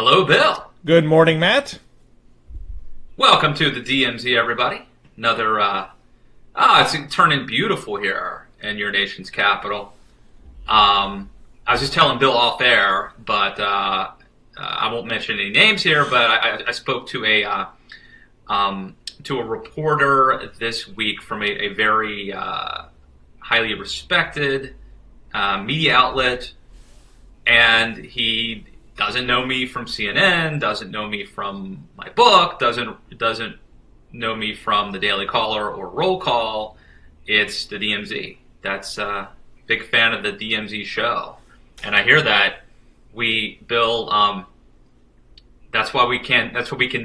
Hello, Bill. Good morning, Matt. Welcome to the DMZ, everybody. Another, it's turning beautiful here in your nation's capital. I was just telling Bill off air, but I won't mention any names here, but I spoke to a reporter this week from a very highly respected media outlet, and he doesn't know me from CNN, doesn't know me from my book, doesn't know me from the Daily Caller or Roll Call. It's the DMZ. That's a big fan of the DMZ show, and I hear that Bill. That's why we can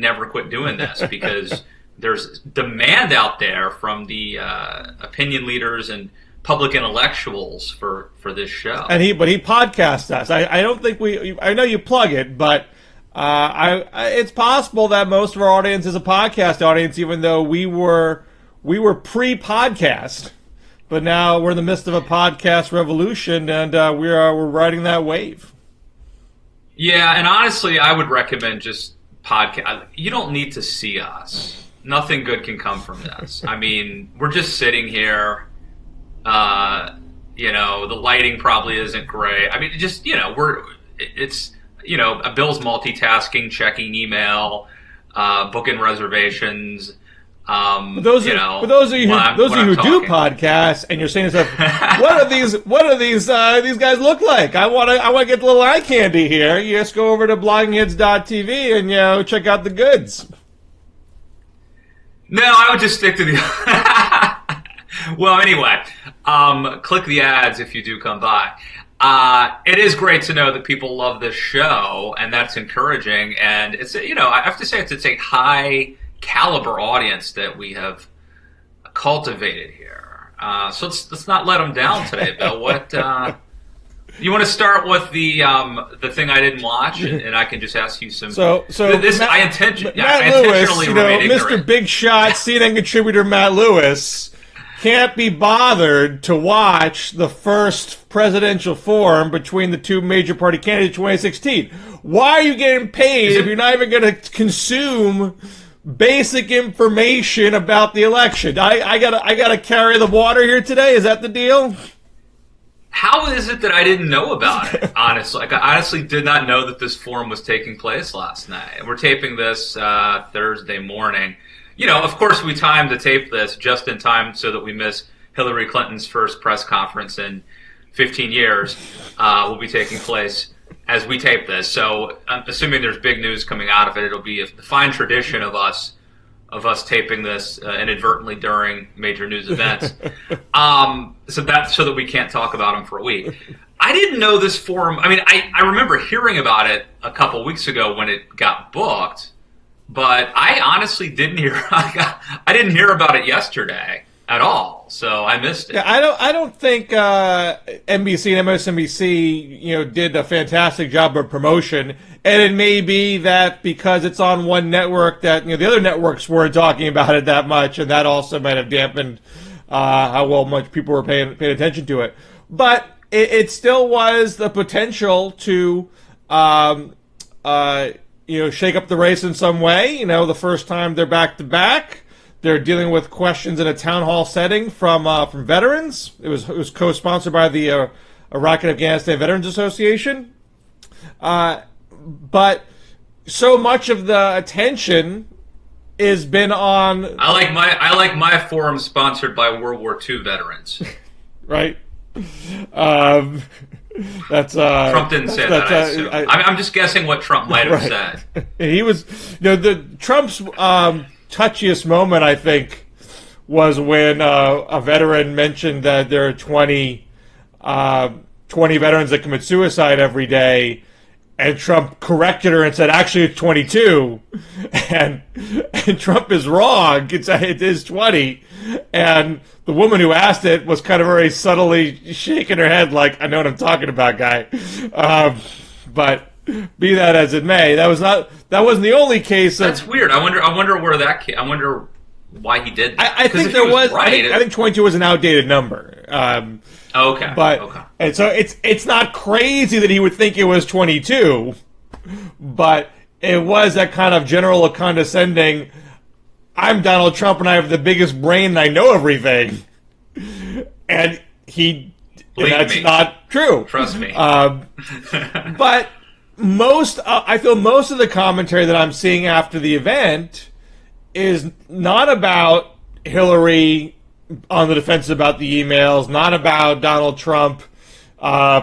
never quit doing this, because there's demand out there from the opinion leaders and public intellectuals for this show. And he podcasts us. I don't think I know you plug it, but it's possible that most of our audience is a podcast audience, even though we were pre-podcast, but now we're in the midst of a podcast revolution, and we're riding that wave. Yeah, and honestly, I would recommend just podcast. You don't need to see us. Nothing good can come from this. I mean, we're just sitting here. The lighting probably isn't great. I mean, just, Bill's multitasking, checking email, booking reservations. For those of you who do podcasts, and you're saying to yourself, what do these guys look like? I want to get the little eye candy here. You just go over to bloggingheads.tv and check out the goods. No, I would just stick to the. Well, anyway, click the ads if you do come by. It is great to know that people love this show, and that's encouraging. And it's I have to say it's a high caliber audience that we have cultivated here. So let's not let them down today, Bill. What you want to start with the thing I didn't watch, and I can just ask you some. I intentionally remain ignorant. Mr. Big Shot, CNN contributor Matt Lewis can't be bothered to watch the first presidential forum between the two major party candidates in 2016. Why are you getting paid if you're not even going to consume basic information about the election? I gotta carry the water here today. Is that the deal? How is it that I didn't know about it? Honestly, I honestly did not know that this forum was taking place last night. We're taping this Thursday morning. Of course, we timed to tape this just in time so that we miss Hillary Clinton's first press conference in 15 years. Will be taking place as we tape this. So I'm assuming there's big news coming out of it. It'll be a fine tradition of us taping this inadvertently during major news events. So that we can't talk about them for a week. I didn't know this forum. I mean, I remember hearing about it a couple weeks ago when it got booked, but I honestly didn't hear. I didn't hear about it yesterday at all, so I missed it. Yeah, I don't think NBC and MSNBC, did a fantastic job of promotion, and it may be that because it's on one network that the other networks weren't talking about it that much, and that also might have dampened how much people were paying attention to it. But it still was the potential to shake up the race in some way. The first time they're back to back. They're dealing with questions in a town hall setting from veterans. It was co-sponsored by the Iraq and Afghanistan Veterans Association. But so much of the attention has been on. I like my forum sponsored by World War II veterans. Right. That's Trump didn't say that. I assume. I'm just guessing what Trump might have said. He was, the Trump's touchiest moment, I think, was when a veteran mentioned that there are 20 veterans that commit suicide every day, and Trump corrected her and said, actually, it's 22, and Trump is wrong. It is 20, and the woman who asked it was kind of very subtly shaking her head like, I know what I'm talking about, guy. But be that as it may, that wasn't the only case. That's weird. I wonder where that came. I wonder why he did that. I think there was. Right, I think 22 was an outdated number. Okay. And so it's not crazy that he would think it was 22. but it was that kind of general condescending, I'm Donald Trump and I have the biggest brain and I know everything. And that's me. not true. Trust me. But I feel most of the commentary that I'm seeing after the event is not about Hillary on the defense about the emails, not about Donald Trump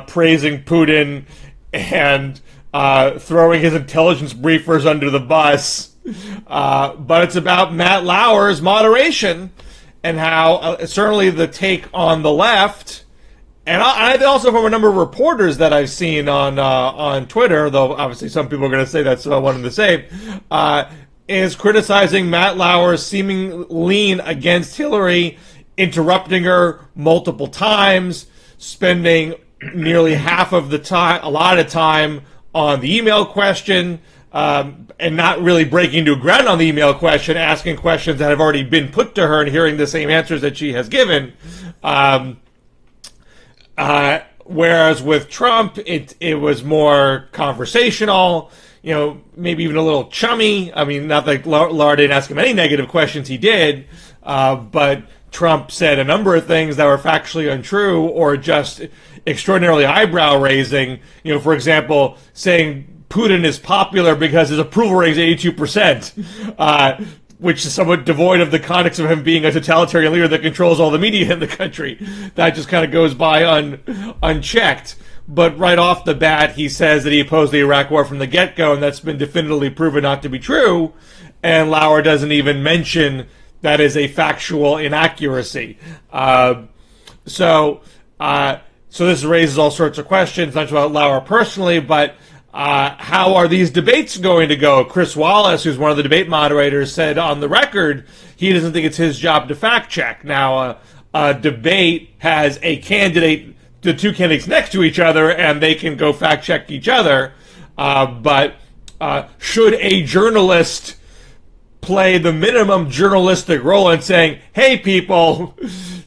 praising Putin and throwing his intelligence briefers under the bus, but it's about Matt Lauer's moderation and how certainly the take on the left, and I also from a number of reporters that I've seen on Twitter, though obviously some people are going to say that's one and the same, is criticizing Matt Lauer's seeming lean against Hillary, interrupting her multiple times, spending nearly half of the time, a lot of time on the email question, and not really breaking new ground on the email question, asking questions that have already been put to her and hearing the same answers that she has given. Whereas with Trump, it was more conversational, maybe even a little chummy. I mean, not that Lauer didn't ask him any negative questions, he did, but Trump said a number of things that were factually untrue or just extraordinarily eyebrow-raising. For example, saying Putin is popular because his approval rating is 82%, which is somewhat devoid of the context of him being a totalitarian leader that controls all the media in the country. That just kind of goes by unchecked. But right off the bat, he says that he opposed the Iraq War from the get-go, and that's been definitively proven not to be true. And Lauer doesn't even mention that is a factual inaccuracy. So this raises all sorts of questions, not just about Lauer personally, but how are these debates going to go? Chris Wallace, who's one of the debate moderators, said on the record he doesn't think it's his job to fact check. Now, a debate has the two candidates next to each other, and they can go fact check each other. But should a journalist play the minimum journalistic role in saying, hey, people,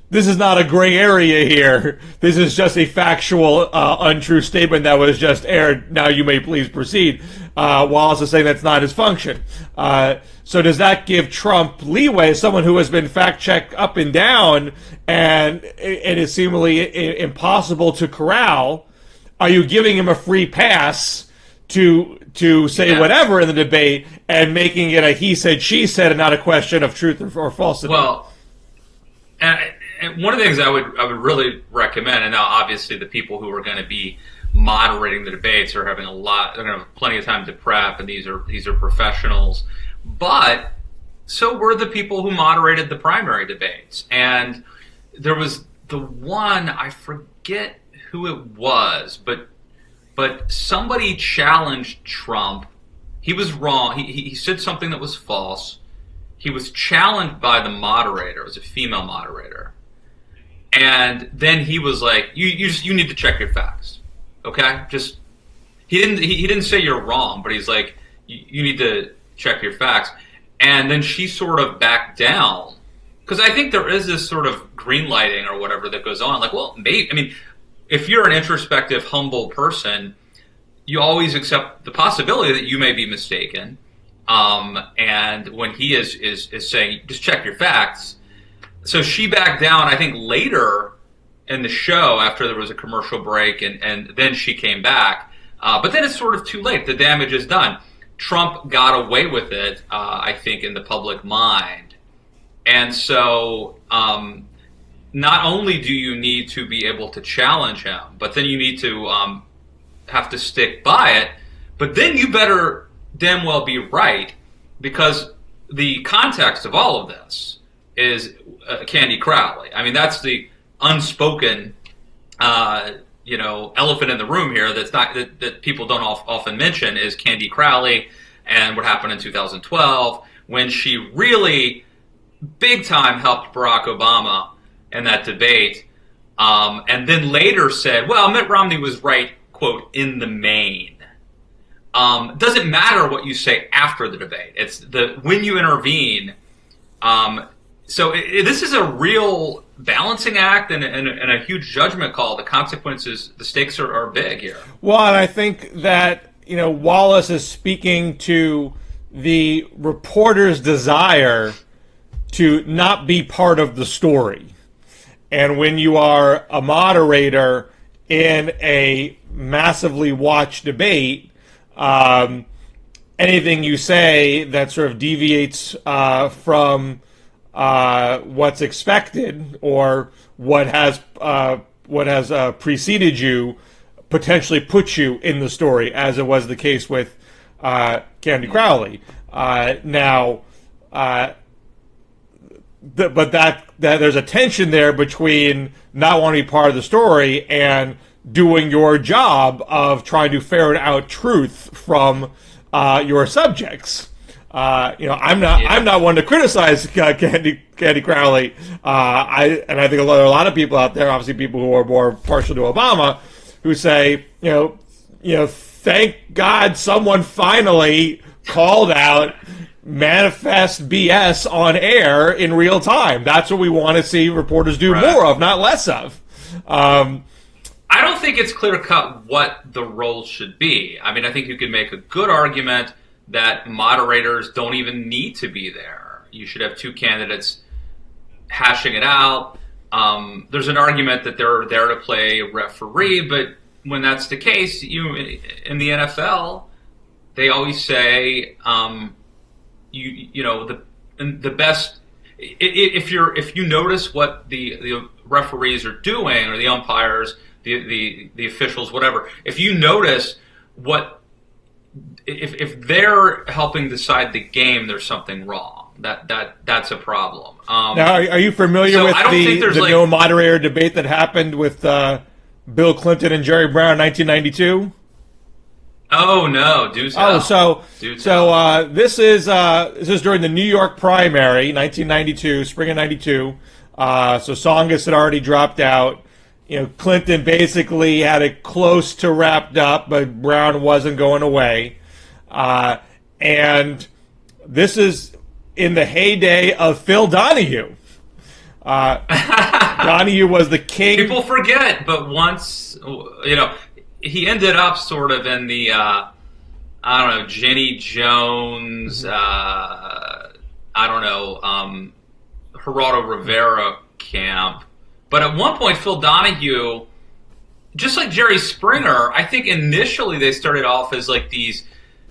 this is not a gray area here. This is just a factual, untrue statement that was just aired. Now you may please proceed. While also saying that's not his function. So does that give Trump leeway, someone who has been fact-checked up and down, and it is seemingly impossible to corral? Are you giving him a free pass to say whatever in the debate and making it a he said, she said, and not a question of truth or falsity? Well, and one of the things I would really recommend, and now obviously the people who are going to be moderating the debates are having they're going to have plenty of time to prep, and these are professionals. But so were the people who moderated the primary debates. And there was the one, I forget who it was, but somebody challenged Trump. He was wrong. He said something that was false. He was challenged by the moderator. It was a female moderator. And then he was like, you need to check your facts. Okay? He didn't say you're wrong, but he's like, you need to check your facts. And then she sort of backed down. Because I think there is this sort of green lighting or whatever that goes on. Like, well, maybe, I mean, if you're an introspective, humble person, you always accept the possibility that you may be mistaken. And when he is saying, just check your facts. So she backed down, I think, later in the show after there was a commercial break, and then she came back. But then it's sort of too late. The damage is done. Trump got away with it, I think, in the public mind. And so not only do you need to be able to challenge him, but then you need to have to stick by it. But then you better damn well be right, because the context of all of this is Candy Crowley. I mean, that's the unspoken elephant in the room here that people don't often mention is Candy Crowley and what happened in 2012 when she really big time helped Barack Obama in that debate, and then later said, well, Mitt Romney was right, quote, in the main. Doesn't matter what you say after the debate. It's when you intervene. So this is a real balancing act and a huge judgment call. The consequences, the stakes are big here. Well, and I think that Wallace is speaking to the reporter's desire to not be part of the story. And when you are a moderator in a massively watched debate, anything you say that sort of deviates from what's expected or what has preceded you potentially puts you in the story, as it was the case with Candy Crowley. But that there's a tension there between not wanting to be part of the story and doing your job of trying to ferret out truth from your subjects. I'm not one to criticize Candy Crowley. I think there are a lot of people out there, obviously people who are more partial to Obama, who say, thank God someone finally called out manifest BS on air in real time. That's what we want to see reporters do more of, not less of. I don't think it's clear-cut what the role should be. I mean, I think you could make a good argument that moderators don't even need to be there. You should have two candidates hashing it out. There's an argument that they're there to play referee, but when that's the case, in the NFL, they always say, the best. If you notice what the referees are doing, or the umpires, the officials, whatever, if you notice if they're helping decide the game, there's something wrong. That's a problem. Now, are you familiar with the no moderator debate that happened with Bill Clinton and Jerry Brown in 1992? Oh no, do tell. This is during the New York primary, 1992, spring of '92. So Tsongas had already dropped out. Clinton basically had it close to wrapped up, but Brown wasn't going away. And this is in the heyday of Phil Donahue. Donahue was the king. People forget, but once, he ended up sort of in the, Jenny Jones, Geraldo Rivera camp. But at one point, Phil Donahue, just like Jerry Springer, I think initially they started off as like these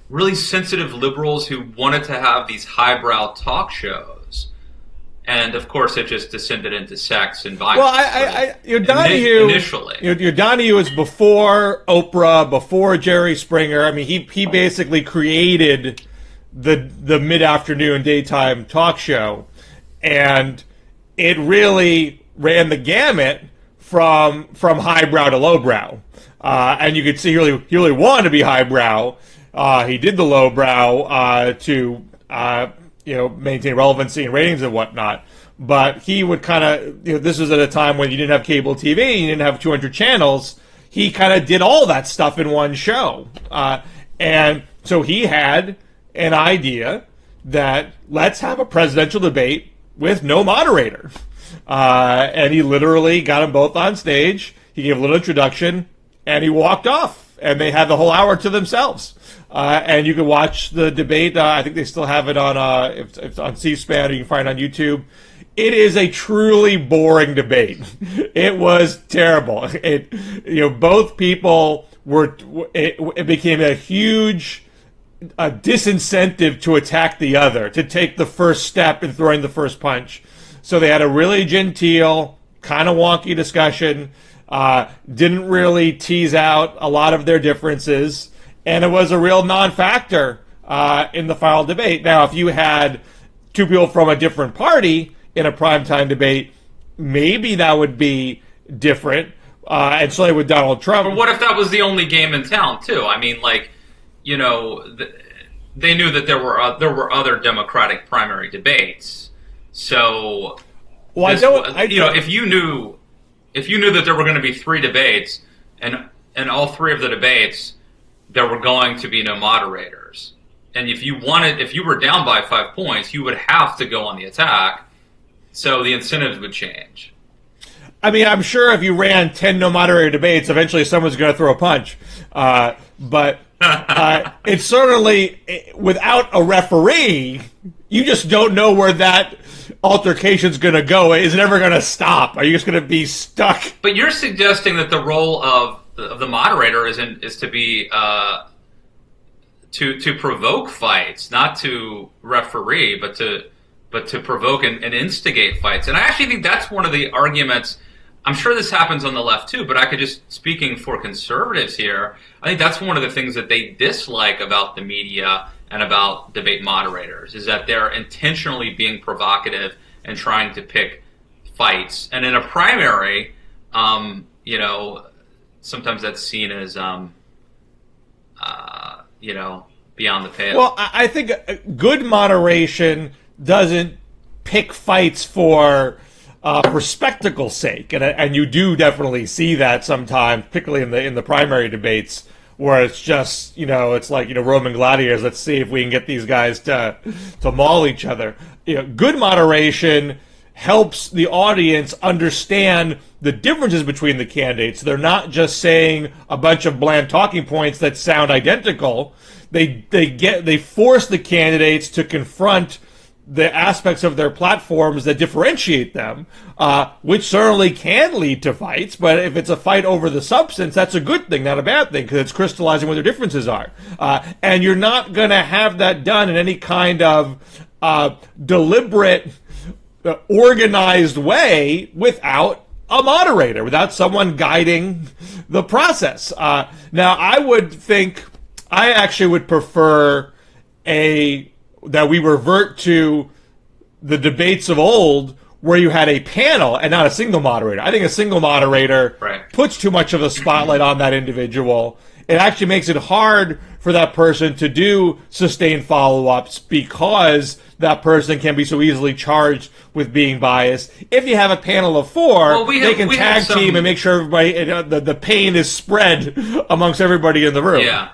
really sensitive liberals who wanted to have these highbrow talk shows. And of course, it just descended into sex and violence. Well, Donahue initially, Donahue is before Oprah, before Jerry Springer. I mean, he basically created the mid-afternoon daytime talk show, and it really ran the gamut from highbrow to lowbrow, and you could see he really wanted to be highbrow. He did the lowbrow to maintain relevancy and ratings and whatnot. But he would kind of, this was at a time when you didn't have cable TV, you didn't have 200 channels. He kind of did all that stuff in one show. And so he had an idea that let's have a presidential debate with no moderator. And he literally got them both on stage. He gave a little introduction, and he walked off. And they had the whole hour to themselves. And you can watch the debate. I think they still have it on if it's on C-SPAN, or you can find it on YouTube. It is a truly boring debate. It was terrible. Both people were. It became a huge disincentive to attack the other, to take the first step in throwing the first punch. So they had a really genteel, kind of wonky discussion. Didn't really tease out a lot of their differences. And it was a real non-factor in the final debate. Now, if you had two people from a different party in a primetime debate, maybe that would be different. And certainly with Donald Trump. But what if that was the only game in town, too? I mean, they knew that there were other Democratic primary debates. So, if you knew that there were going to be three debates, and all three of the debates, there were going to be no moderators. And if you were down by 5 points, you would have to go on the attack. So the incentives would change. I mean, I'm sure if you ran 10 no moderator debates, eventually someone's going to throw a punch. But It's certainly, without a referee, you just don't know where that altercation's going to go. Is it ever going to stop? Are you just going to be stuck? But you're suggesting that the role of the moderator is to be to provoke fights, not to referee, but to provoke and instigate fights. And I actually think that's one of the arguments. I'm sure this happens on the left too, but I could just, speaking for conservatives here, I think that's one of the things that they dislike about the media and about debate moderators, is that they're intentionally being provocative and trying to pick fights. And in a primary, sometimes that's seen as, beyond the pale. Well, I think good moderation doesn't pick fights for spectacle's sake, and you do definitely see that sometimes, particularly in the primary debates, where it's just it's like Roman gladiators. Let's see if we can get these guys to maul each other. Good moderation helps the audience understand the differences between the candidates. They're not just saying a bunch of bland talking points that sound identical. They force the candidates to confront the aspects of their platforms that differentiate them, which certainly can lead to fights. But if it's a fight over the substance, that's a good thing, not a bad thing, because it's crystallizing what their differences are. And you're not going to have that done in any kind of deliberate, organized way without a moderator, without someone guiding the process. Now, I actually would prefer that we revert to the debates of old where you had a panel and not a single moderator. I think a single moderator puts too much of a spotlight on that individual. It actually makes it hard for that person to do sustained follow-ups because that person can be so easily charged with being biased. If you have a panel of four, they can tag team and make sure everybody, the pain is spread amongst everybody in the room. Yeah.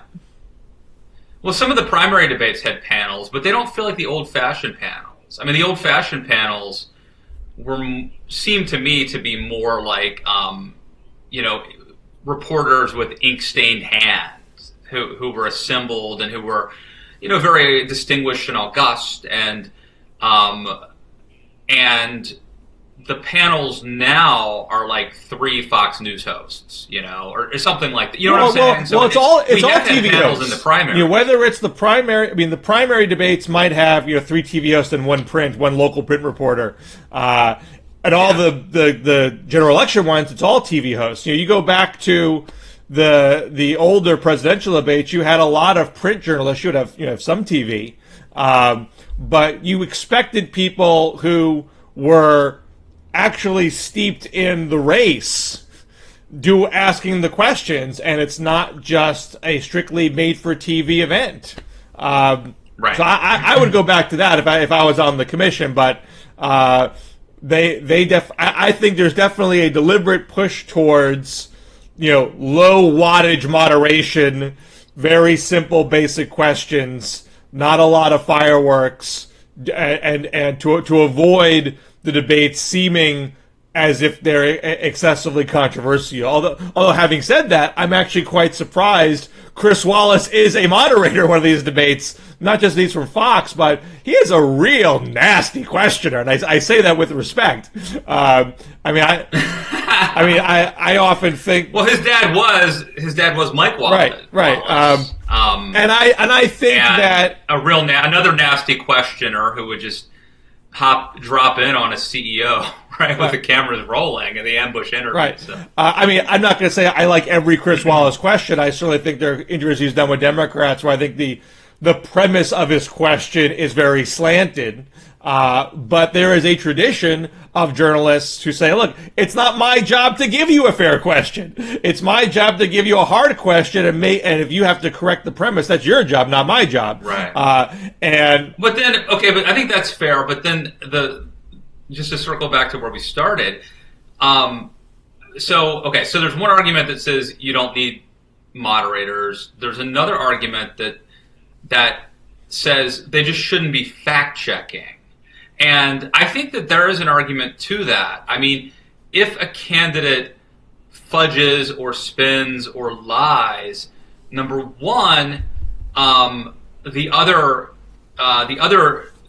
Well, some of the primary debates had panels, but they don't feel like the old-fashioned panels. I mean, the old-fashioned panels seemed to me to be more like, reporters with ink-stained hands who were assembled and who were, very distinguished and august, and the panels now are like 3 Fox News hosts, or something like that. You know what I'm saying? Well, it's all TV panels hosts in the primary. Whether it's the primary, the primary debates might have 3 TV hosts and 1 local print reporter, and all the general election ones. It's all TV hosts. You go back to the older presidential debates. You had a lot of print journalists. You would have some TV, but you expected people who were actually steeped in the race asking the questions, and it's not just a strictly made-for-TV event. Right. So I would go back to that if I was on the commission, but I think there's definitely a deliberate push towards low wattage moderation, very simple, basic questions, not a lot of fireworks, and to avoid the debates seeming as if they're excessively controversial. Although having said that, I'm actually quite surprised Chris Wallace is a moderator of one of these debates, not just these from Fox, but he is a real nasty questioner, and I say that with respect. I often think. Well, his dad was Mike Wallace. Right. And I think that another nasty questioner who would just drop in on a CEO, right, with the cameras rolling and the ambush interview. Right. So. I'm not going to say I like every Chris Wallace question. I certainly think there are interviews he's done with Democrats where I think the premise of his question is very slanted. But there is a tradition of journalists who say, look, it's not my job to give you a fair question. It's my job to give you a hard question, and if you have to correct the premise, that's your job, not my job. Right. But I think that's fair. But then just to circle back to where we started. So there's one argument that says you don't need moderators. There's another argument that says they just shouldn't be fact-checking. And I think that there is an argument to that. I mean, if a candidate fudges or spins or lies, Number one, the other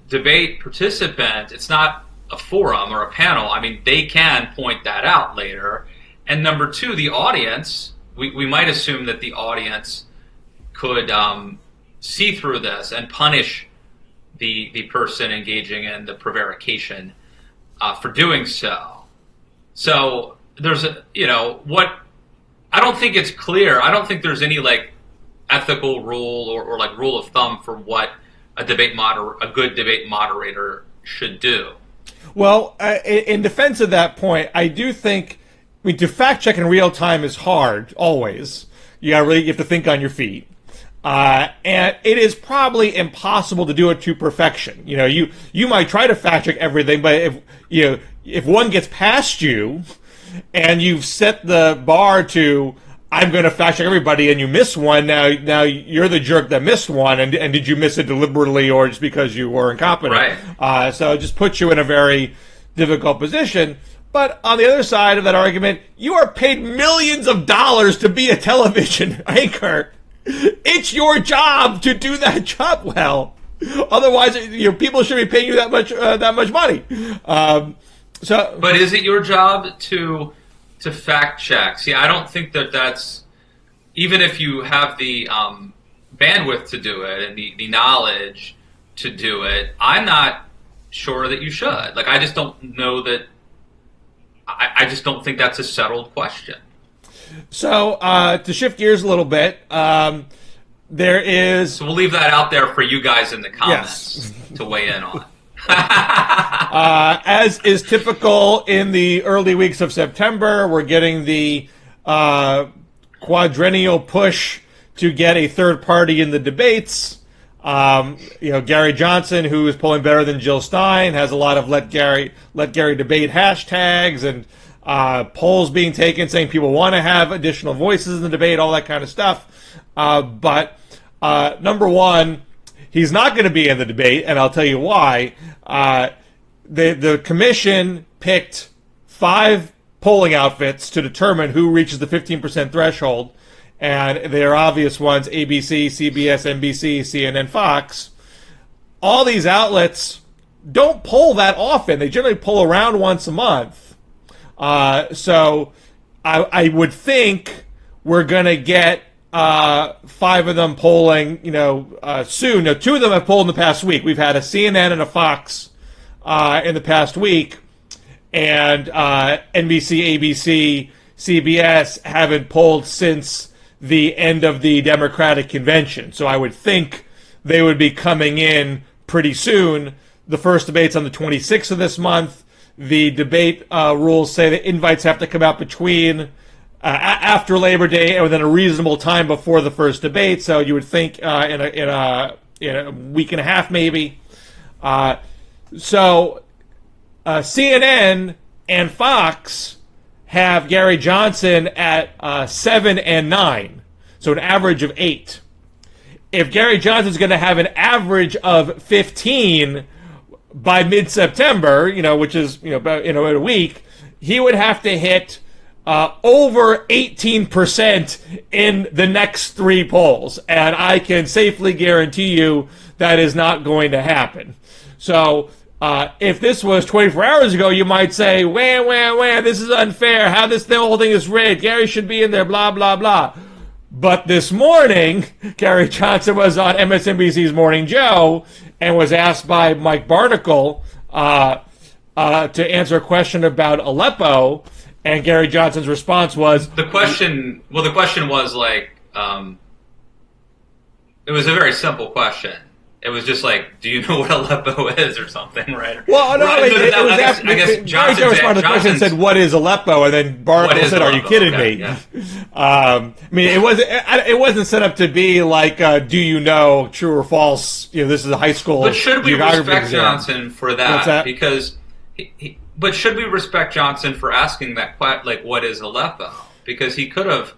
debate participant, it's not a forum or a panel. I mean, they can point that out later. And number two, the audience, we might assume that the audience could see through this and punish the person engaging in the prevarication for doing so. So there's I don't think it's clear. I don't think there's any like ethical rule or like rule of thumb for what a good debate moderator should do. Well, in defense of that point, I do think, to fact check in real time is hard always. You have to think on your feet. And it is probably impossible to do it to perfection. You might try to fact check everything, but if one gets past you and you've set the bar to, I'm going to fact check everybody, and you miss one, now you're the jerk that missed one, and did you miss it deliberately or just because you were incompetent? Right. So it just puts you in a very difficult position. But on the other side of that argument, you are paid millions of dollars to be a television anchor. It's your job to do that job well. Otherwise, people should be paying you that much money. But is it your job to fact check? See, I don't think that's, even if you have the bandwidth to do it and the knowledge to do it, I'm not sure that you should. Like, I just don't know that. I just don't think that's a settled question. So, to shift gears a little bit, there is... So we'll leave that out there for you guys in the comments to weigh in on. As is typical in the early weeks of September, we're getting the quadrennial push to get a third party in the debates. Gary Johnson, who is polling better than Jill Stein, has a lot of let Gary debate hashtags and polls being taken saying people want to have additional voices in the debate, all that kind of stuff. But number one, he's not going to be in the debate, and I'll tell you why. The commission picked 5 polling outfits to determine who reaches the 15% threshold. And they are obvious ones: ABC, CBS, NBC, CNN, Fox. All these outlets don't poll that often. They generally poll around once a month. So I would think we're going to get 5 of them polling, soon. Now, 2 of them have polled in the past week. We've had a CNN and a Fox in the past week. And NBC, ABC, CBS haven't polled since the end of the Democratic convention. So I would think they would be coming in pretty soon. The first debate's on the 26th of this month. The debate rules say that invites have to come out between after Labor Day and within a reasonable time before the first debate. So you would think in a week and a half maybe. So CNN and Fox have Gary Johnson at 7 and 9, so an average of 8. If Gary Johnson's going to have an average of 15 by mid-September, which is about in a week, he would have to hit over 18% in the next 3 polls, and I can safely guarantee you that is not going to happen. So if this was 24 hours ago, you might say, wah, this is unfair. How the whole thing is rigged. Gary should be in there, blah, blah, blah. But this morning, Gary Johnson was on MSNBC's Morning Joe and was asked by Mike Barnacle to answer a question about Aleppo, and Gary Johnson's response was... The question was like, it was a very simple question. It was just like, do you know what Aleppo is or something, right? Well, no, right. I guess Johnson responded to the question and said, what is Aleppo? And then Barnacle said, are you kidding me? Yeah. I mean, it wasn't set up to be like, do you know, true or false? This is a high school. But should we respect exam. Johnson for that? What's that? Because, but should we respect Johnson for asking that, like, what is Aleppo? Because he could have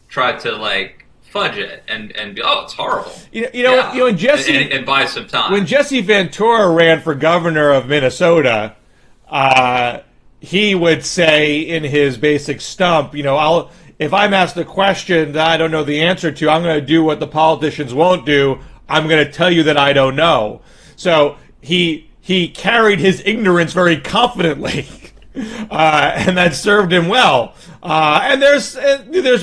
tried to, fudge it and be, it's horrible. And Jesse and buy some time. When Jesse Ventura ran for governor of Minnesota, he would say in his basic stump, if I'm asked a question that I don't know the answer to, I'm going to do what the politicians won't do. I'm going to tell you that I don't know. So he carried his ignorance very confidently, and that served him well. And there's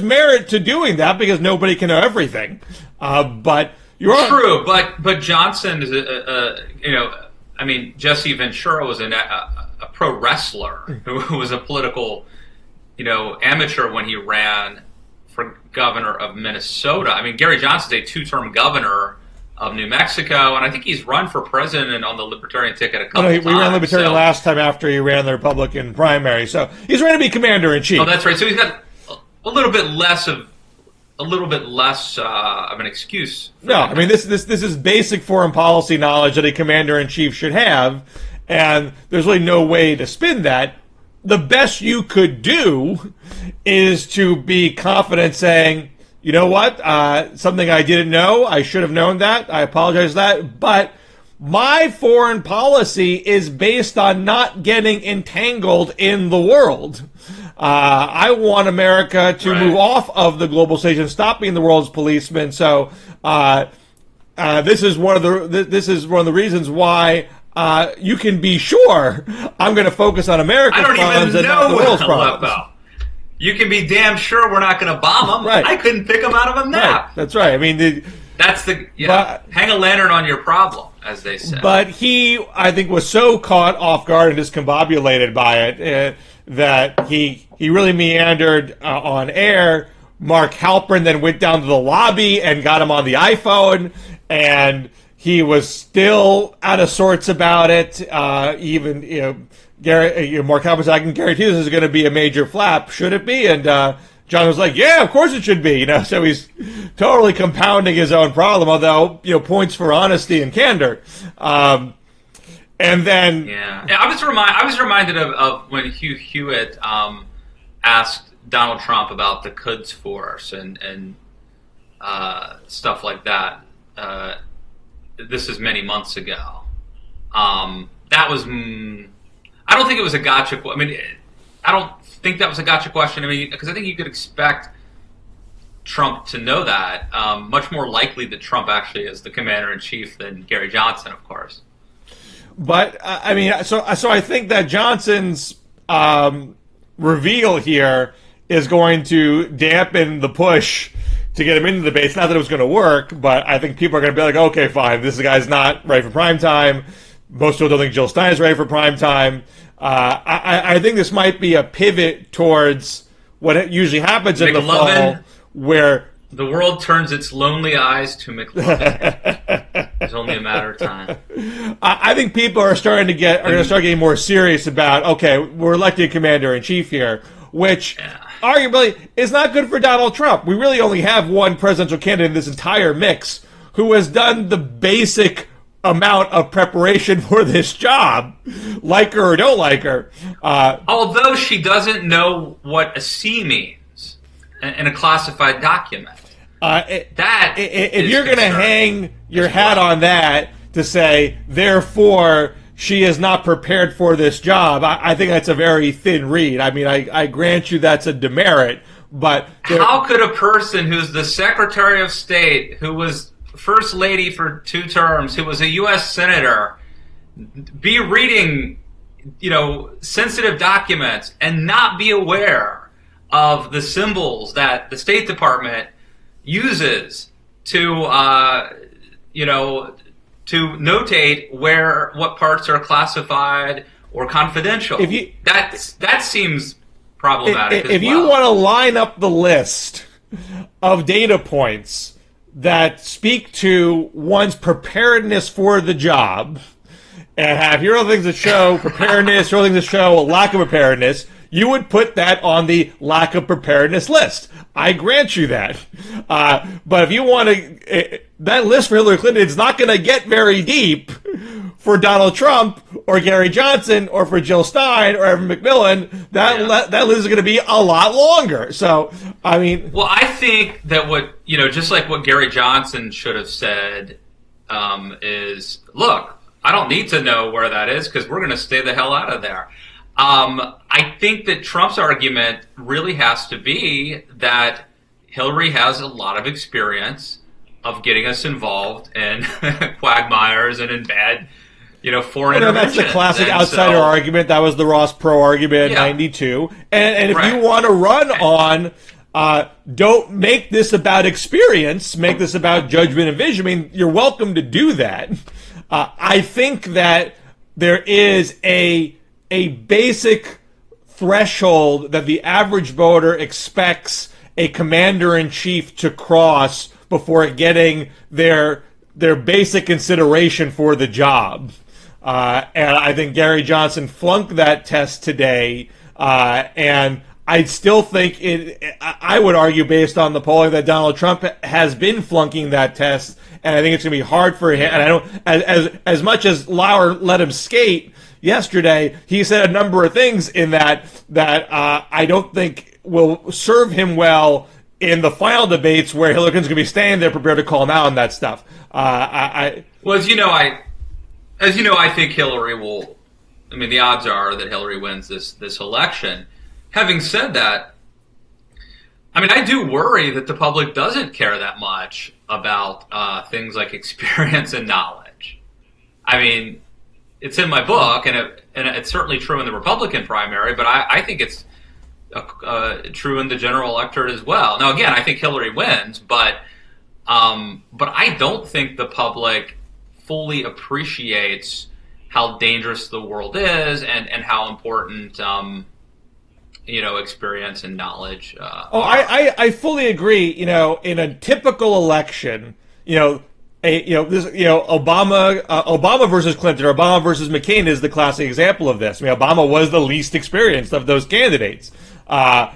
merit to doing that because nobody can know everything. But you're true. But Johnson is Jesse Ventura was a pro wrestler who was a political, amateur when he ran for governor of Minnesota. I mean, Gary Johnson's a two-term governor of New Mexico, and I think he's run for president on the Libertarian ticket a couple times. We ran Libertarian last time after he ran the Republican primary, so he's ready to be commander-in-chief. Oh, that's right. So he's got a little bit less of an excuse. No, I mean this is basic foreign policy knowledge that a commander-in-chief should have, and there's really no way to spin that. The best you could do is to be confident, saying, you know what, something I didn't know, I should have known that, I apologize for that, but my foreign policy is based on not getting entangled in the world. I want America to move off of the global stage and stop being the world's policeman. So this is one of the reasons why you can be sure I'm going to focus on America's problems and not the world's problems. Aleppo. You can be damn sure we're not going to bomb them. Right. I couldn't pick them out of a map. Right. That's right. I mean, hang a lantern on your problem, as they say. But he, I think, was so caught off guard and discombobulated by it that he really meandered on air. Mark Halperin then went down to the lobby and got him on the iPhone, and he was still out of sorts about it. Mark Halperin said, "I can guarantee this is going to be a major flap. Should it be?" And John was like, "Yeah, of course it should be." So he's totally compounding his own problem. Although points for honesty and candor. And then, I was reminded of when Hugh Hewitt asked Donald Trump about the Quds Force and stuff like that. This is many months ago. That was. I don't think it was a gotcha. I don't think that was a gotcha question. Because I think you could expect Trump to know that. Much more likely that Trump actually is the commander-in-chief than Gary Johnson, of course. But so I think that Johnson's reveal here is going to dampen the push to get him into the debate. Not that it was going to work, but I think people are going to be like, okay, fine, this guy's not ready for prime time. Most people don't think Jill Stein is ready for prime time. I think this might be a pivot towards what usually happens in the fall, where the world turns its lonely eyes to McLovin. It's only a matter of time. I think people are going to start getting more serious about, okay, we're electing a commander-in-chief here, which arguably is not good for Donald Trump. We really only have one presidential candidate in this entire mix who has done the basic amount of preparation for this job, like her or don't like her. Although she doesn't know what a C means in a classified document. If you're going to hang your hat on that to say, therefore, she is not prepared for this job, I think that's a very thin read. I grant you that's a demerit, but how could a person who's the Secretary of State, who was First Lady for 2 terms, who was a U.S. Senator, be reading, sensitive documents and not be aware of the symbols that the State Department uses to notate what parts are classified or confidential? That seems problematic. If you want to line up the list of data points that speak to one's preparedness for the job, and have here are things that show preparedness, here are things that show a lack of preparedness, you would put that on the lack of preparedness list. I grant you that. But if you want to, that list for Hillary Clinton is not going to get very deep for Donald Trump or Gary Johnson or for Jill Stein or Evan McMillan. That list is going to be a lot longer. So, well, I think that just like what Gary Johnson should have said, is, look, I don't need to know where that is because we're going to stay the hell out of there. I think that Trump's argument really has to be that Hillary has a lot of experience of getting us involved in quagmires and in bad, foreign interventions. That's the classic outsider argument. That was the Ross Perot argument in '92. And if you want to run on, don't make this about experience, make this about judgment and vision, I mean, you're welcome to do that. I think that there is a basic threshold that the average voter expects a commander-in-chief to cross before getting their basic consideration for the job. And I think Gary Johnson flunked that test today. And I still think I would argue, based on the polling, that Donald Trump has been flunking that test. And I think it's going to be hard for him. And I don't, as much as Lauer let him skate yesterday, he said a number of things in that I don't think will serve him well in the final debates, where Hillary Clinton's going to be standing there prepared to call him out on that stuff. Well, as you know, I think Hillary will. I mean, the odds are that Hillary wins this election. Having said that, I mean, I do worry that the public doesn't care that much about things like experience and knowledge. I mean, it's in my book, and it's certainly true in the Republican primary, but I think it's true in the general electorate as well. Now, again, I think Hillary wins, but I don't think the public fully appreciates how dangerous the world is and how important experience and knowledge are. I fully agree. In a typical election, Obama versus Clinton, or Obama versus McCain is the classic example of this. I mean, Obama was the least experienced of those candidates. So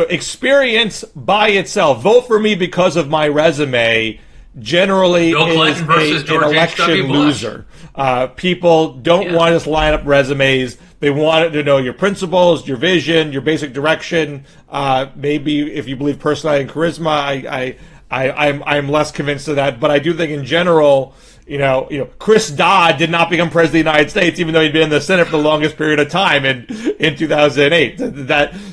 experience by itself, vote for me because of my resume, generally is an election loser. People don't want to just line up resumes. They want to know your principles, your vision, your basic direction. Maybe if you believe personality and charisma, I'm less convinced of that. But I do think in general, Chris Dodd did not become president of the United States, even though he'd been in the Senate for the longest period of time in 2008.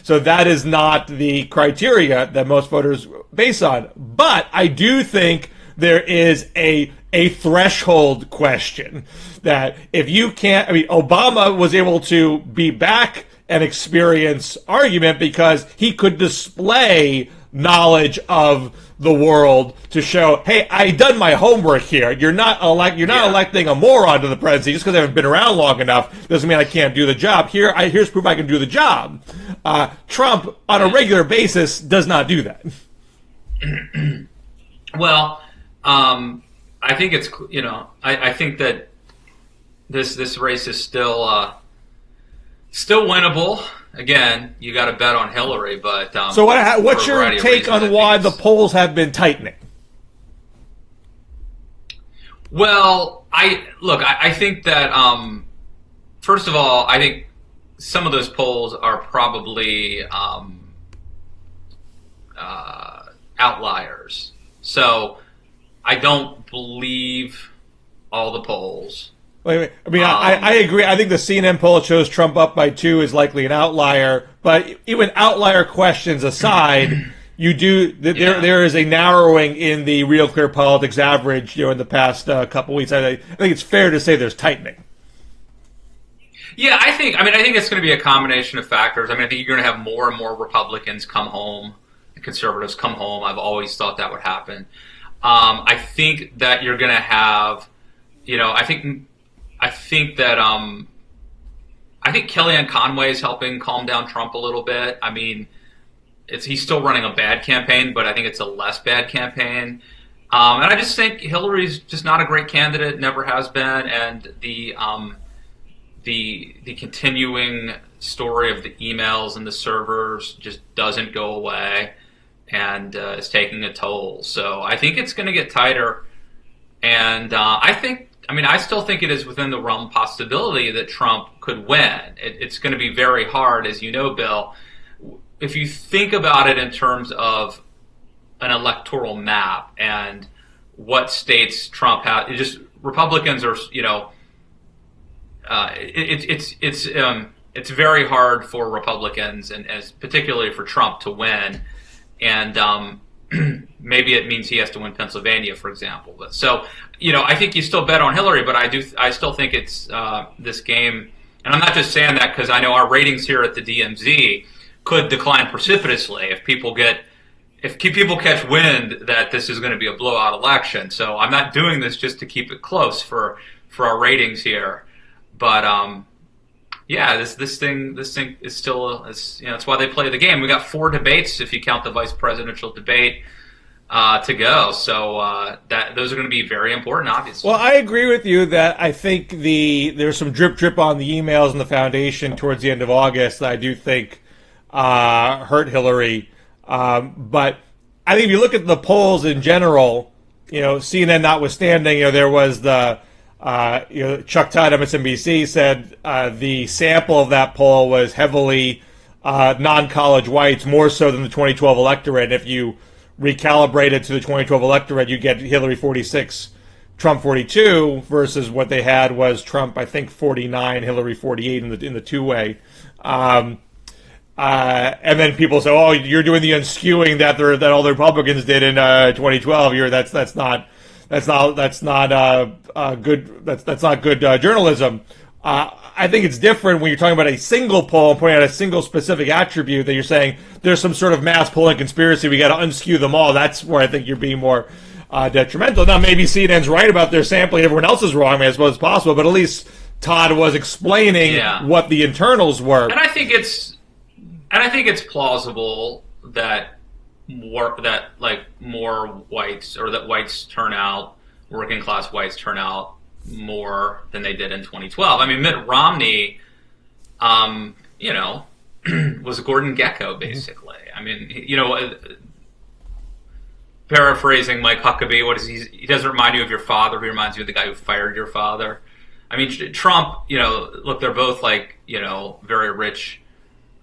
So that is not the criteria that most voters base on. But I do think there is a threshold question that if you can't, I mean, Obama was able to be back an experience argument because he could display knowledge of the world to show, hey, I done my homework here. You're not electing a moron to the presidency just because I haven't been around long enough. Doesn't mean I can't do the job. Here's proof I can do the job. Trump, on a regular basis, does not do that. Well, I think it's I think that this race is still winnable. Again, you got to bet on Hillary, but so what's your take on why the polls have been tightening? Well, I think that first of all, I think some of those polls are probably outliers. So I don't believe all the polls. I mean, I agree. I think the CNN poll shows Trump up by 2 is likely an outlier. But even outlier questions aside, there is a narrowing in the Real Clear Politics average. In the past couple weeks, I think it's fair to say there's tightening. Yeah, I think it's going to be a combination of factors. I mean, I think you're going to have more and more Republicans come home, and conservatives come home. I've always thought that would happen. I think that you're going to have, I think Kellyanne Conway is helping calm down Trump a little bit. I mean, he's still running a bad campaign, but I think it's a less bad campaign. And I just think Hillary's just not a great candidate, never has been, and the continuing story of the emails and the servers just doesn't go away, and is taking a toll. So I think it's going to get tighter, and I still think it is within the realm of possibility that Trump could win. It's going to be very hard, as you know, Bill. If you think about it in terms of an electoral map and what states Trump has, Republicans are, it's very hard for Republicans and as particularly for Trump to win, and maybe it means he has to win Pennsylvania, for example. But so, I think you still bet on Hillary, but I still think it's this game, and I'm not just saying that because I know our ratings here at the DMZ could decline precipitously if people catch wind that this is going to be a blowout election. So I'm not doing this just to keep it close for our ratings here, but this thing is still that's why they play the game. We got 4 debates if you count the vice presidential debate to go. So those are going to be very important, obviously. Well, I agree with you that I think there's some drip on the emails and the foundation towards the end of August that I do think hurt Hillary. But I think if you look at the polls in general, CNN notwithstanding, there was the Chuck Todd, MSNBC, said the sample of that poll was heavily non-college whites, more so than the 2012 electorate. If you recalibrate it to the 2012 electorate, you get Hillary 46, Trump 42, versus what they had was Trump, I think, 49, Hillary 48 in the two-way. And then people say, "Oh, you're doing the unskewing that all the Republicans did in 2012. That's not good journalism." I think it's different when you're talking about a single poll and pointing out a single specific attribute that you're saying there's some sort of mass polling conspiracy. We got to unskew them all. That's where I think you're being more detrimental. Now, maybe CNN's right about their sampling. Everyone else is wrong. I suppose it's possible, but at least Todd was explaining what the internals were. And I think it's plausible that more whites, or that whites turn out, working class whites turn out more than they did in 2012. I mean, Mitt Romney, was a Gordon Gekko, basically. I mean, paraphrasing Mike Huckabee, he doesn't remind you of your father, he reminds you of the guy who fired your father. I mean, Trump, look, they're both very rich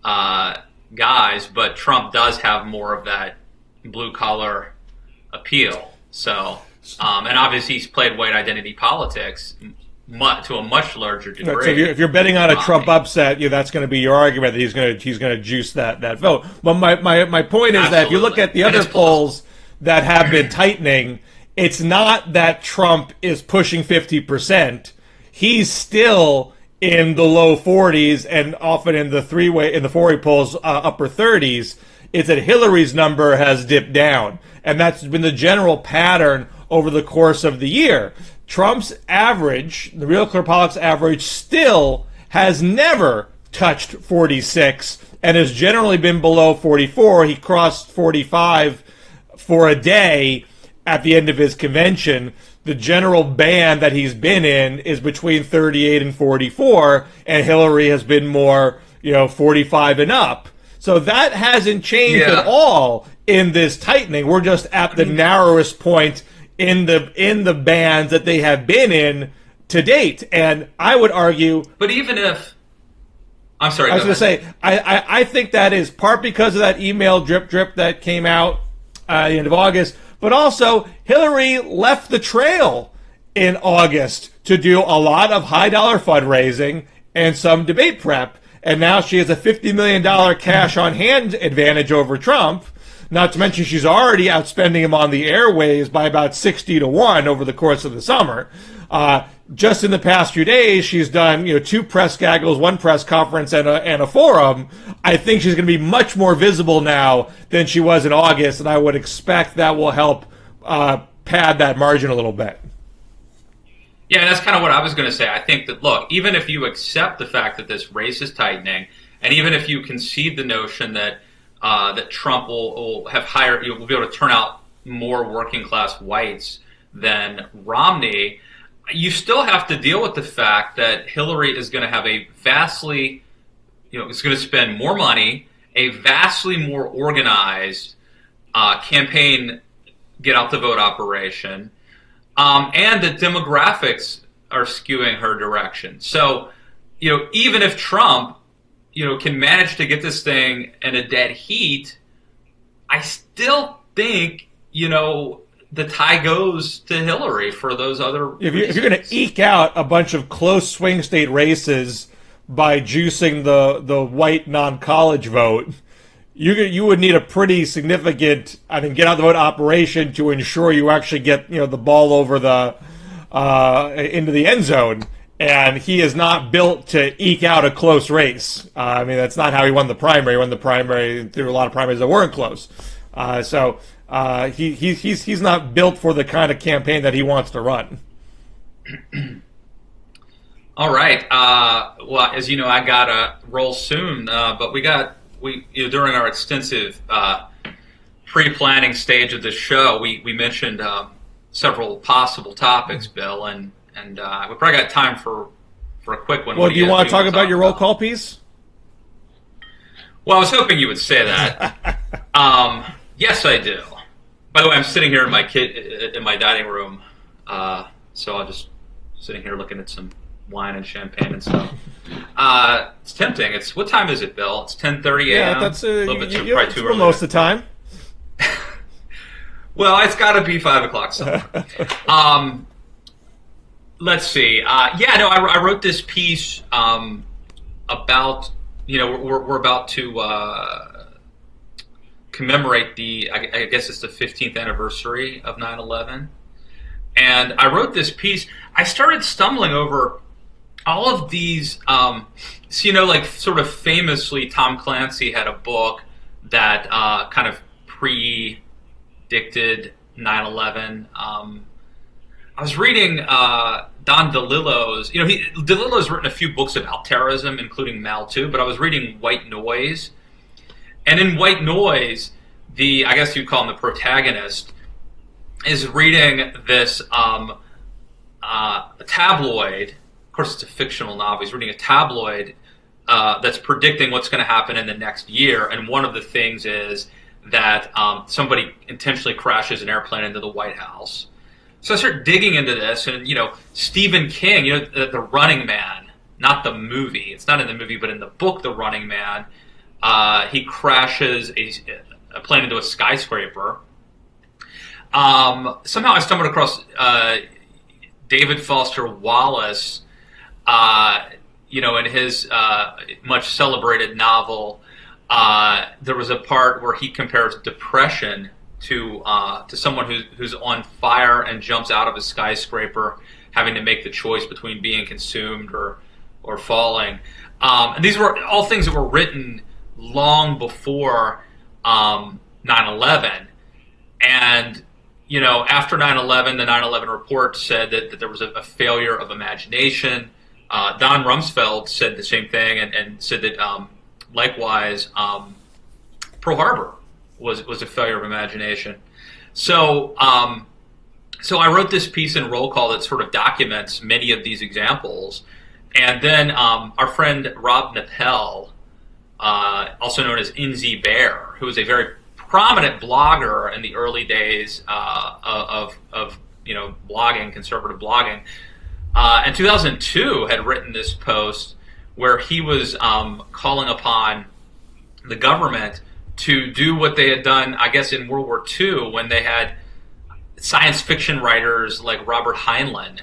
guys, but Trump does have more of that blue collar appeal. So, and obviously he's played white identity politics to a much larger degree. So if you're betting on a Trump upset, that's going to be your argument that he's going to juice that vote. But my point is that if you look at the other polls that have been tightening, it's not that Trump is pushing 50%. He's still in the low 40s and often in the four-way polls upper 30s. It's that Hillary's number has dipped down, and that's been the general pattern over the course of the year. Trump's average, the Real Clear Politics average, still has never touched 46 and has generally been below 44. He crossed 45 for a day at the end of his convention. The general band that he's been in is between 38 and 44, and Hillary has been more, 45 and up. So that hasn't changed at all in this tightening. We're just at the narrowest point in the bands that they have been in to date. And I would argue, but even if I'm sorry, I was going to say, I think that is part because of that email drip that came out at the end of August. But also, Hillary left the trail in August to do a lot of high-dollar fundraising and some debate prep. And now she has a $50 million cash-on-hand advantage over Trump. Not to mention she's already outspending him on the airwaves by about 60-1 over the course of the summer. Just in the past few days, she's done 2 press gaggles, 1 press conference, and a forum. I think she's going to be much more visible now than she was in August, and I would expect that will help pad that margin a little bit. Yeah, and that's kind of what I was going to say. I think that, look, even if you accept the fact that this race is tightening, and even if you concede the notion that that Trump will have will be able to turn out more working class whites than Romney, you still have to deal with the fact that Hillary is going to have a vastly, is going to spend more money, a vastly more organized campaign get out the vote operation, and the demographics are skewing her direction. So, even if Trump, can manage to get this thing in a dead heat, I still think, the tie goes to Hillary for those other reasons. If you're going to eke out a bunch of close swing state races by juicing the white non-college vote, you would need a pretty significant, I mean, get out the vote operation to ensure you actually get the ball over the into the end zone. And he is not built to eke out a close race. I mean, that's not how he won the primary. He won the primary through a lot of primaries that weren't close. So he's not built for the kind of campaign that he wants to run. All right. Well, as you know, I gotta roll soon, but we during our extensive pre-planning stage of the show, we mentioned several possible topics, Bill, and we probably got time for a quick one. Well, do you want to talk about your roll call piece? Well, I was hoping you would say that. Yes, I do. By the way, I'm sitting here in my dining room, so I'll just sitting here looking at some wine and champagne and stuff. It's tempting. What time is it, Bill? It's 10:30 a.m. Yeah, that's probably too early. Most of the time. Well, it's got to be 5 o'clock somewhere. Let's see. I wrote this piece about we're about to commemorate I guess it's the 15th anniversary of 9/11, and I wrote this piece. I started stumbling over all of these. Like sort of famously, Tom Clancy had a book that kind of predicted 9/11. I was reading Don DeLillo's. DeLillo's written a few books about terrorism, including Mal too. But I was reading White Noise, and in White Noise, I guess you'd call him the protagonist, is reading this tabloid. Of course, it's a fictional novel. He's reading a tabloid that's predicting what's going to happen in the next year, and one of the things is that somebody intentionally crashes an airplane into the White House. So I started digging into this, and Stephen King, the Running Man, not the movie. It's not in the movie, but in the book, The Running Man, he crashes a plane into a skyscraper. Somehow I stumbled across David Foster Wallace, in his much celebrated novel. There was a part where he compares depression to someone who's on fire and jumps out of a skyscraper, having to make the choice between being consumed or falling. And these were all things that were written long before 9/11. And after 9/11, the 9/11 report said that there was a failure of imagination. Don Rumsfeld said the same thing and said that likewise Pearl Harbor was a failure of imagination. So I wrote this piece in Roll Call that sort of documents many of these examples. And then our friend Rob Nappel, also known as NZ Bear, who was a very prominent blogger in the early days of blogging, conservative blogging, in 2002 had written this post where he was calling upon the government to do what they had done, I guess, in World War II, when they had science fiction writers like Robert Heinlein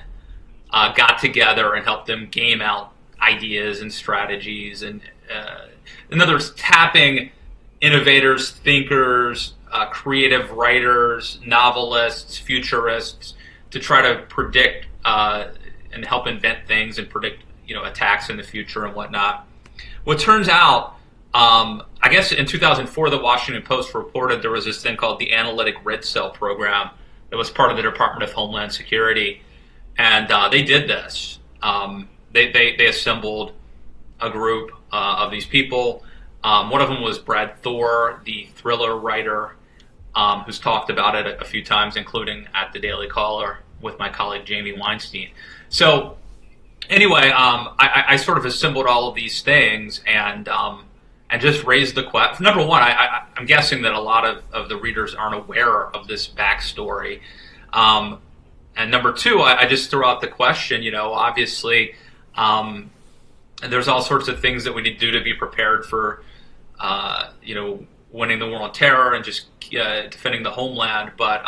got together and helped them game out ideas and strategies, and in other words, tapping innovators, thinkers, creative writers, novelists, futurists to try to predict and help invent things and predict attacks in the future and whatnot. What turns out, I guess in 2004, the Washington Post reported there was this thing called the Analytic Red Cell Program that was part of the Department of Homeland Security, and they did this. They assembled a group of these people. One of them was Brad Thor, the thriller writer, who's talked about it a few times, including at the Daily Caller with my colleague Jamie Weinstein. So anyway, I sort of assembled all of these things and just raised the question. Number one, I'm guessing that a lot of the readers aren't aware of this backstory. And number two, I just threw out the question, obviously, there's all sorts of things that we need to do to be prepared for, winning the war on terror and just defending the homeland. But,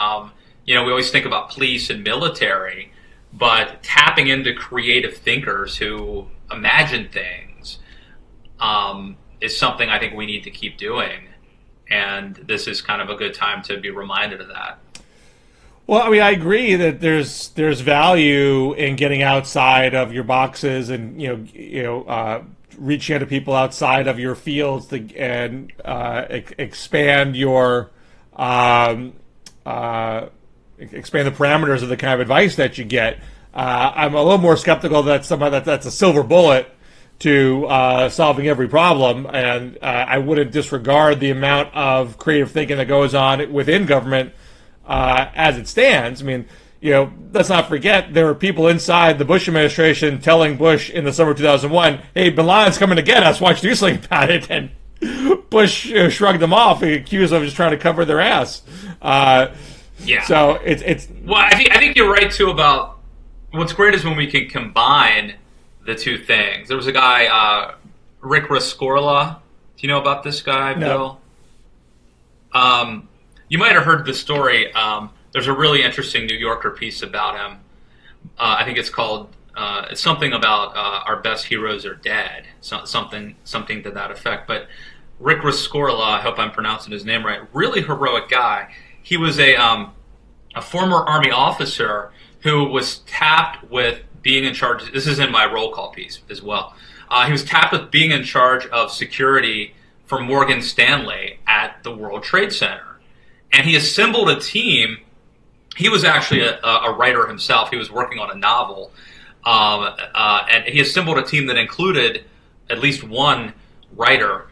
we always think about police and military, but tapping into creative thinkers who imagine things, is something I think we need to keep doing. And this is kind of a good time to be reminded of that. Well, I mean, I agree that there's value in getting outside of your boxes and reaching out to people outside of your fields and expand your expand the parameters of the kind of advice that you get. I'm a little more skeptical that that's a silver bullet to solving every problem, and I wouldn't disregard the amount of creative thinking that goes on within government as it stands. I mean, let's not forget there were people inside the Bush administration telling Bush in the summer of 2001, "Hey, Bin Laden's coming to get us. Why don't you do something about it?" And Bush shrugged them off, accused them of just trying to cover their ass. Yeah. So it's well, I think you're right too about what's great is when we can combine the two things. There was a guy, Rick Rescorla. Do you know about this guy, No. Bill? You might have heard the story. There's a really interesting New Yorker piece about him. I think it's called it's something about our best heroes are dead. Something to that effect. But Rick Rescorla, I hope I'm pronouncing his name right. Really heroic guy. He was a former Army officer who was tapped with being in charge. This is in my roll call piece as well. He was tapped with being in charge of security for Morgan Stanley at the World Trade Center. And he assembled a team. He was actually a writer himself. He was working on a novel. And he assembled a team that included at least one writer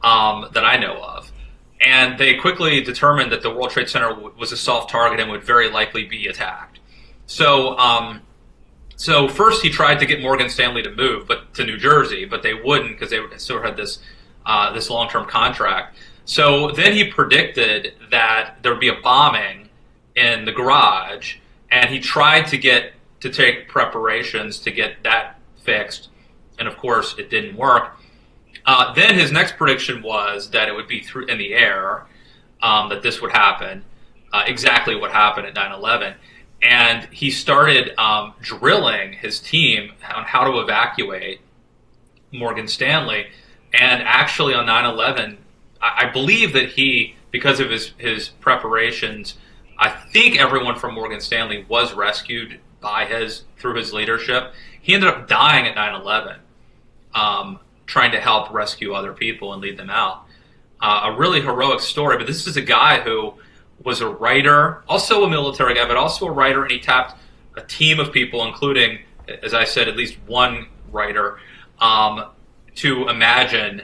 that I know of. And they quickly determined that the World Trade Center was a soft target and would very likely be attacked. So first he tried to get Morgan Stanley to move to New Jersey, but they wouldn't because they still had this long-term contract. So then he predicted that there would be a bombing in the garage, and he tried to take preparations to get that fixed, and of course it didn't work. Then his next prediction was that it would be in the air, that this would happen, exactly what happened at 9/11. And he started drilling his team on how to evacuate Morgan Stanley. And actually on 9/11, I believe that because of his preparations, I think everyone from Morgan Stanley was rescued through his leadership. He ended up dying at 9/11, trying to help rescue other people and lead them out. A really heroic story, but this is a guy who was a writer, also a military guy, but also a writer, and he tapped a team of people, including, as I said, at least one writer, to imagine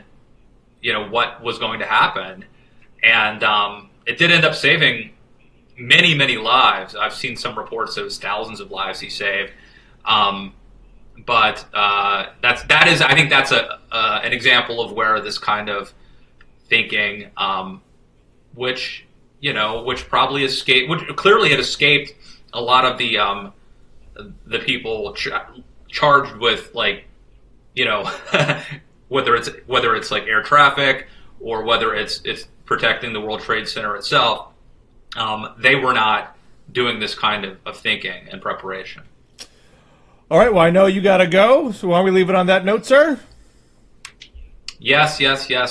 what was going to happen. And it did end up saving many, many lives. I've seen some reports that it was thousands of lives he saved. But I think that's an example of where this kind of thinking, which probably which clearly had escaped a lot of the people charged with, like, whether it's like air traffic or whether it's protecting the World Trade Center itself. They were not doing this kind of thinking and preparation. All right, well, I know you got to go, so why don't we leave it on that note, sir? Yes.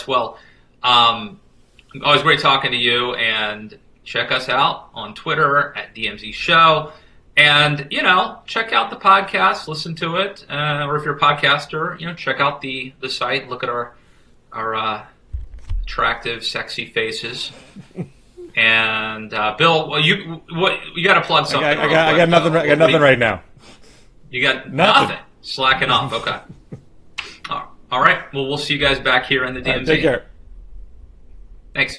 Well, always great talking to you, and check us out on Twitter at DMZ Show. And, check out the podcast, listen to it, or if you're a podcaster, check out the site, look at our attractive, sexy faces. And Bill, you got to plug something. I got nothing. I got nothing right now. You got nothing. Slacking off. Okay. All right. Well, we'll see you guys back here in the DMZ. Take care. Thanks.